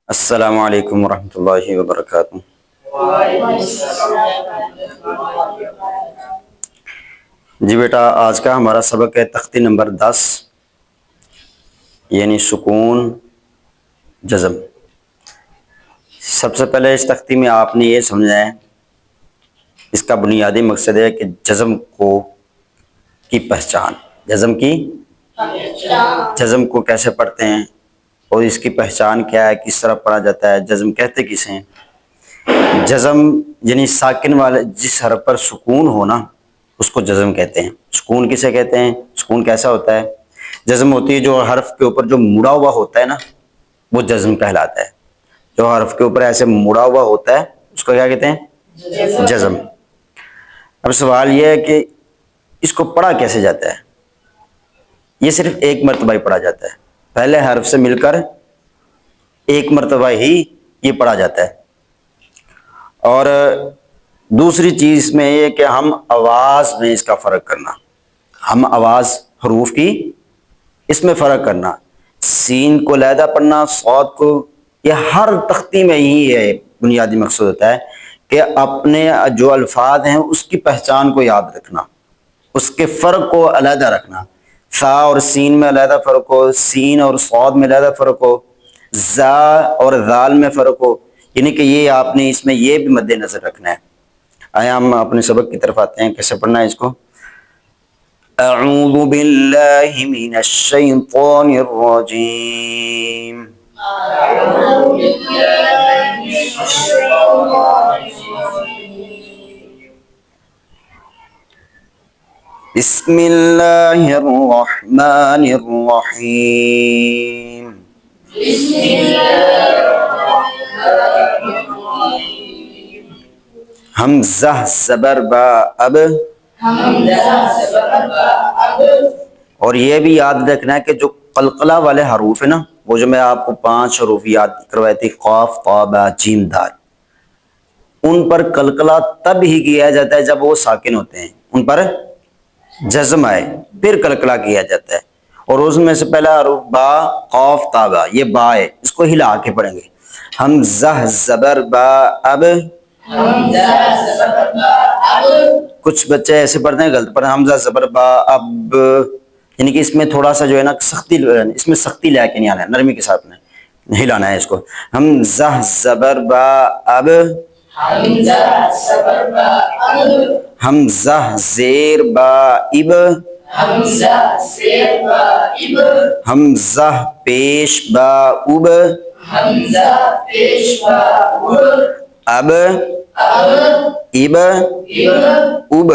السلام علیکم ورحمۃ اللہ وبرکاتہ۔ جی بیٹا، آج کا ہمارا سبق ہے تختی نمبر 10، یعنی سکون جزم۔ سب سے پہلے اس تختی میں آپ نے یہ سمجھنا ہے، اس کا بنیادی مقصد ہے کہ جزم کی پہچان، جزم کو کیسے پڑھتے ہیں اور اس کی پہچان کیا ہے، کس طرح پڑھا جاتا ہے، جزم کہتے کسے ہیں۔ جزم یعنی ساکن والے جس حرف پر سکون ہونا اس کو جزم کہتے ہیں۔ سکون کسے کہتے ہیں؟ سکون کیسا ہوتا ہے؟ جزم ہوتی ہے جو حرف کے اوپر جو مڑا ہوا ہوتا ہے نا، وہ جزم کہلاتا ہے۔ جو حرف کے اوپر ایسے مڑا ہوا ہوتا ہے اس کو کیا کہتے ہیں؟ جزم۔ اب سوال یہ ہے کہ اس کو پڑھا کیسے جاتا ہے؟ یہ صرف ایک مرتبہ ہی پڑھا جاتا ہے، پہلے حرف سے مل کر ایک مرتبہ ہی یہ پڑھا جاتا ہے۔ اور دوسری چیز میں یہ کہ ہم آواز میں اس کا فرق کرنا، ہم آواز حروف کی اس میں فرق کرنا، سین کو علیحدہ پڑھنا، صاد کو، یہ ہر تختی میں ہی ہے۔ بنیادی مقصد ہوتا ہے کہ اپنے جو الفاظ ہیں اس کی پہچان کو یاد رکھنا، اس کے فرق کو علیحدہ رکھنا۔ سا اور سین میں علیحدہ فرق ہو، سین اور صاد میں علیحدہ فرق ہو، زا اور ذال میں فرق ہو، یعنی کہ یہ آپ نے اس میں یہ بھی مد نظر رکھنا ہے۔ آیا ہم اپنے سبق کی طرف آتے ہیں، کیسے پڑھنا ہے اس کو۔ اعوذ باللہ من الشیطان الرجیم، بسم اللہ الرحمن الرحیم۔ حمزہ زبر با اب، اور یہ بھی یاد رکھنا ہے کہ جو قلقلہ والے حروف ہیں نا، وہ جو میں آپ کو 5 حروف یاد کروائی تھی، قاف طا با جیم دال، ان پر قلقلہ تب ہی کیا جاتا ہے جب وہ ساکن ہوتے ہیں، ان پر جزم آئے پھر قلقلہ کیا جاتا ہے۔ اور اس میں سے پہلا حروف با، قاف طا با، یہ با ہے، اس کو ہلا کے پڑھیں گے۔ حمزہ زبر با اب، کچھ بچے ایسے پڑھتے ہیں غلط پڑھتے ہیں، حمزہ زبر با اب، یعنی کہ اس میں تھوڑا سا جو ہے نا سختی، اس میں سختی لے کے نہیں آنا ہے، نرمی کے ساتھ میں ہلانا ہے اس کو۔ حمزہ زبر با اب، حمزہ زیر با اب، حمزہ پیش با اب، اب اب اب،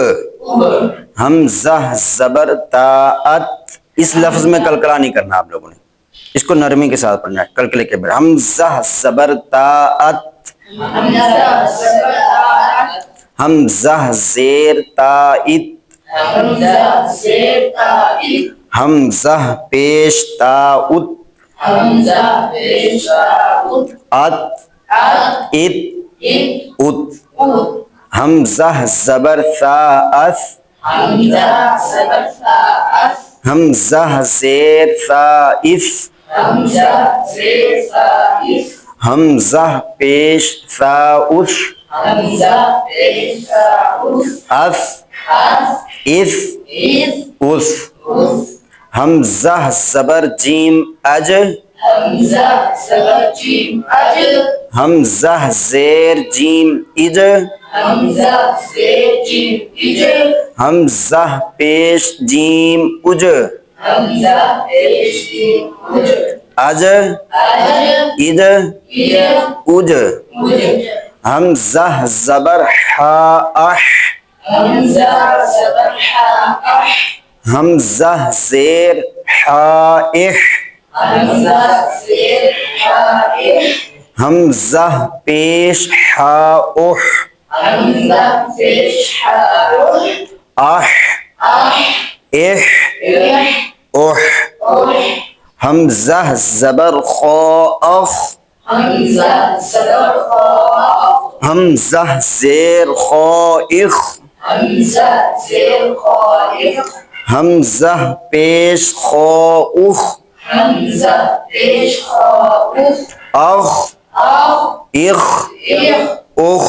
حمزہ زبر تا ات، اس لفظ میں قلقلہ نہیں کرنا آپ لوگوں نے، اس کو نرمی کے ساتھ پڑھنا ہے قلقلے کے بعد۔ حمزہ زبر تا ات، حمزہ زیر تا ات، حمزہ پیش تا ات، ات ات ات، حمزہ زبر ثا اس، حمزہ زیر ثا اس، حمزہ پیش ثا اس، اس اس اس، حمزہ زبر جیم اج، حمزہ زیر جیم اج، حمزہ پیش جیم اج، اج اج اج، حمزہ زبر حا اح، حمزہ زیر حا اح، حمزہ پیش حا اح، اح اح اح، حمزہ زبر خا اخ، حمزہ زیر خا اخ، حمزہ پیش خا اخ، اخ اخ اخ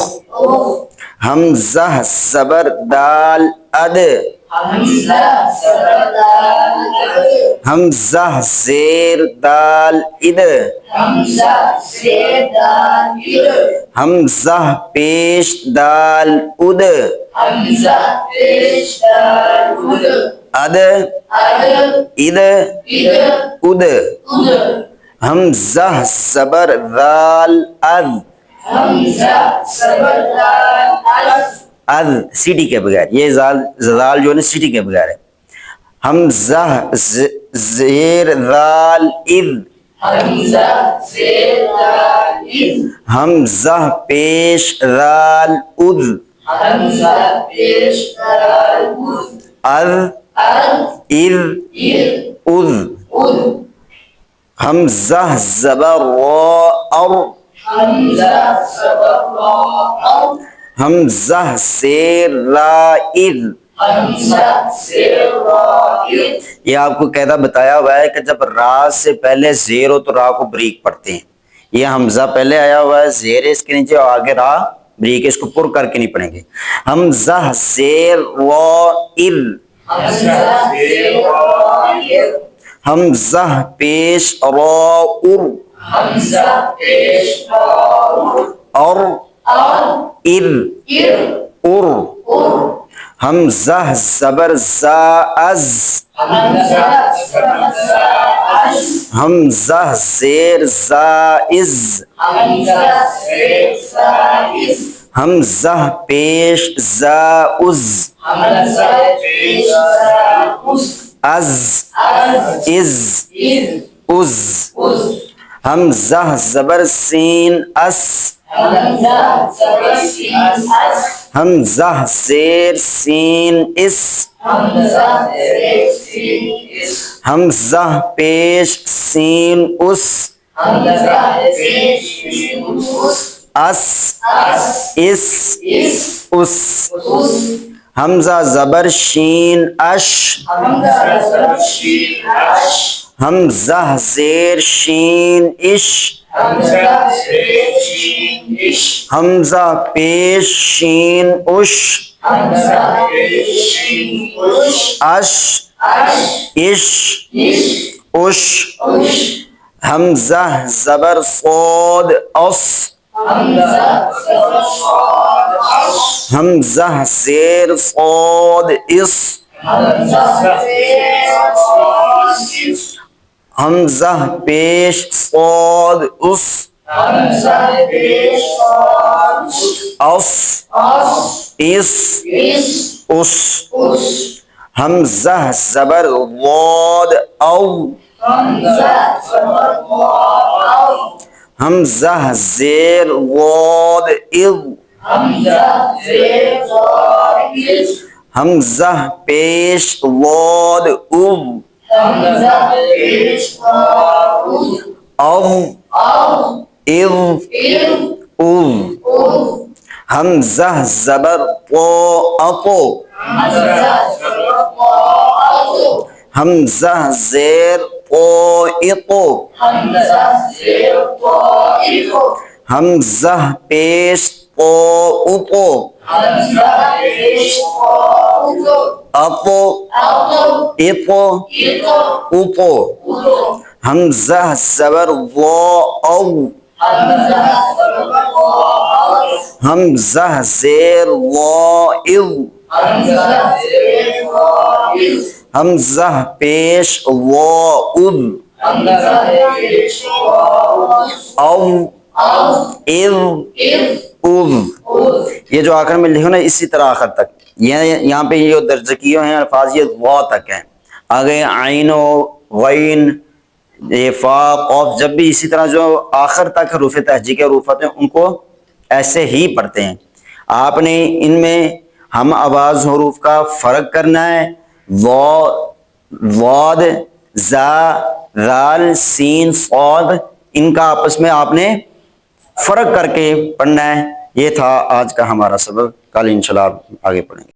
حمزہ زبر دال اد حمزہ زیر دال اد حمزہ پیش دال اد اد اد اد حمزہ زبر دال اد اد سیٹی کے بغیر، یہ زال جو ہے نا سیٹی کے بغیر ہے. حمزہ زیر دال اذ حمزہ پیش دال اذ اذ اذ اذ حمزہ زبر را ار حمزہ زیر را اذ. یہ آپ کو قاعدہ بتایا ہوا ہے کہ جب را سے پہلے زیر ہو تو را کو بریک پڑھتے ہیں. یہ حمزہ پہلے آیا ہوا ہے، زیر اس کے نیچے، اور آگے را بریک، اس کو پر کر کے نہیں پڑھیں گے. حمزہ زیر را اذ حمزہ پیش را ار اور ار ار حمزہ زبر زا از حمزہ زیر زا از حمزہ پیش زا از از از از حمزہ زبر سین اس حمزہ زیر سین اس حمزہ پیش سین اس اس اس اس حمزہ زبر شین اش حمزہ زیر شین اش حمزہ پیش شین اش اش اش اش حمزہ زبر صاد اس حمزہ زیر صاد اس حمزہ پیش صاد اس اس اس اس حمزہ زبر ضاد او حمزہ زیر ضاد اذ حمزہ پیش ضاد اذ اذ اذ اذ حمزہ زبر طا اطو حمزہ زیر طائطو حمزہ پیش طاؤطو اطو اطو اطو حمزہ زبر ضا او حمزہ زیر ضائذ حمزہ پیش ضاؤذ او اذ اذ. یہ جو آخر میں لکھو نا اسی طرح آخر تک، یہاں پہ یہ درج کیے ہیں الفاظ یہ وا تک ہیں، آگے عین و غین یہ فا قاف جب بھی اسی طرح جو آخر تک حروف تہجی کے حروف ہیں ان کو ایسے ہی پڑھتے ہیں. آپ نے ان میں ہم آواز حروف کا فرق کرنا ہے. ضاد زا ذال سین صاد، ان کا آپس میں آپ نے فرق کر کے پڑھنا ہے. یہ تھا آج کا ہمارا سبق، کل انشاءاللہ آگے پڑھیں گے.